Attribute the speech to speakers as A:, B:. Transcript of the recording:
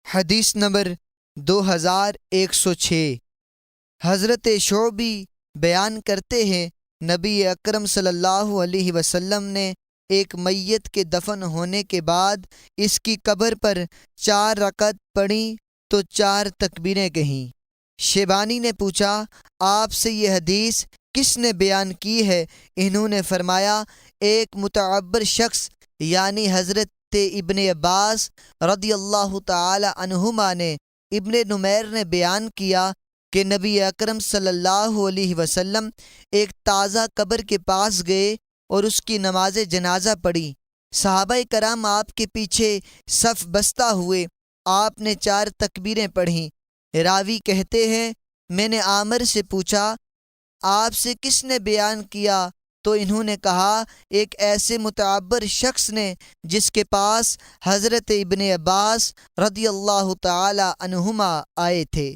A: حدیث نمبر 2106۔ حضرت شعبی بیان کرتے ہیں، نبی اکرم صلی اللہ علیہ وسلم نے ایک میت کے دفن ہونے کے بعد اس کی قبر پر 4 رکعت پڑھیں تو 4 تکبیریں کہیں۔ شیبانی نے پوچھا، آپ سے یہ حدیث کس نے بیان کی ہے؟ انہوں نے فرمایا، ایک متعبر شخص یعنی حضرت ابن عباس رضی اللہ تعالی عنہما نے۔ ابن نمیر نے بیان کیا کہ نبی اکرم صلی اللہ علیہ وسلم ایک تازہ قبر کے پاس گئے اور اس کی نماز جنازہ پڑھی۔ صحابہ کرام آپ کے پیچھے صف بستہ ہوئے۔ آپ نے 4 تکبیریں پڑھیں۔ راوی کہتے ہیں، میں نے عامر سے پوچھا، آپ سے کس نے بیان کیا؟ تو انہوں نے کہا، ایک ایسے متعبر شخص نے جس کے پاس حضرت ابن عباس رضی اللہ تعالی عنہما آئے تھے۔